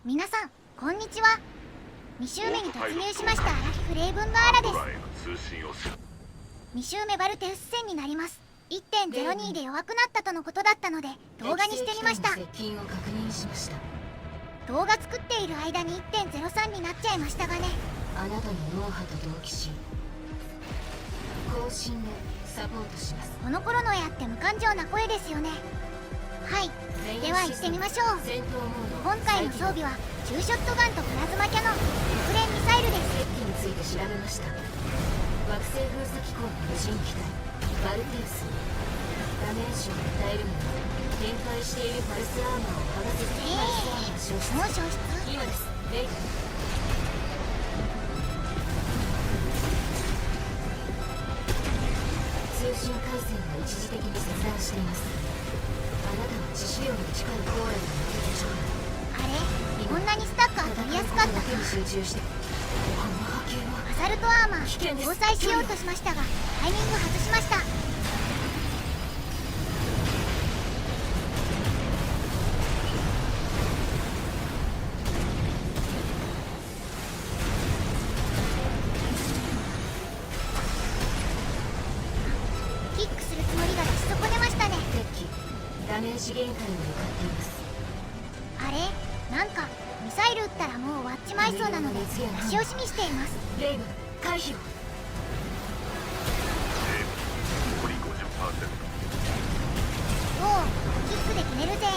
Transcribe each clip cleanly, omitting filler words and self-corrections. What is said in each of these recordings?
皆さんこんにちは。2周目に突入しましたアラフィフレイブンガーラです。2周目バルテウス戦になります。 1.02 で弱くなったとのことだったので動画にしてみました。動画作っている間に 1.03 になっちゃいましたがね。あなたの脳波と同期し更新でサポートします。この頃のやって無感情な声ですよね。はい、では行ってみましょう。今回の装備は中ショットガンとプラズマキャノン、国連ミサイルです。兵器について調べました。惑星封鎖機構の無人機体バルテウス。ダメージを与えるのに展開しているパルスアーマーを剥がせずパルスアーマー消失。もう消失。今です。レイ通信回線が一時的に切断しています。あなたは致死量に近いコーラルの抜けでしょう。あれ、こんなにスタッカー取りやすかったか。集中して。この波形はアサルトアーマー搭載しようとしましたがタイミング外しました。キックするつもりが出し損ねましたね。敵機ダメージ限界に向かっています。あれ、なんかミサイル撃ったらもう終わっちまいそうなので出し惜しみしています。レイブ回避を。残り 50%。おお、キックで決めるぜ。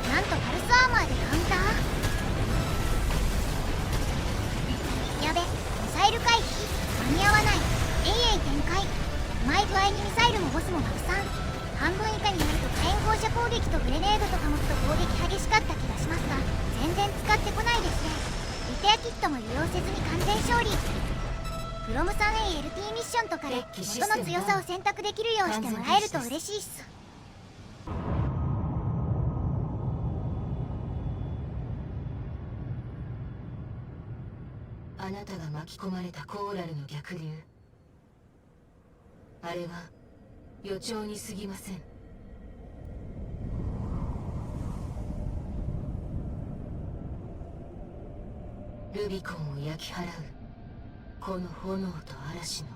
なんとパルスアーマーでカウンター。やべ、ミサイル回避間に合わない。展開。うまい具合にミサイルもボスも爆散。半分以下になると火炎放射攻撃とグレネードとか持つと攻撃激しかった気がしますが全然使ってこないですね。リペアキットも利用せずに完全勝利。フロム 3ALT ミッションとかで元の強さを選択できるようしてもらえると嬉しいっす。あなたが巻き込まれたコーラルの逆流、あれは予兆に過ぎません。ルビコンを焼き払うこの炎と嵐の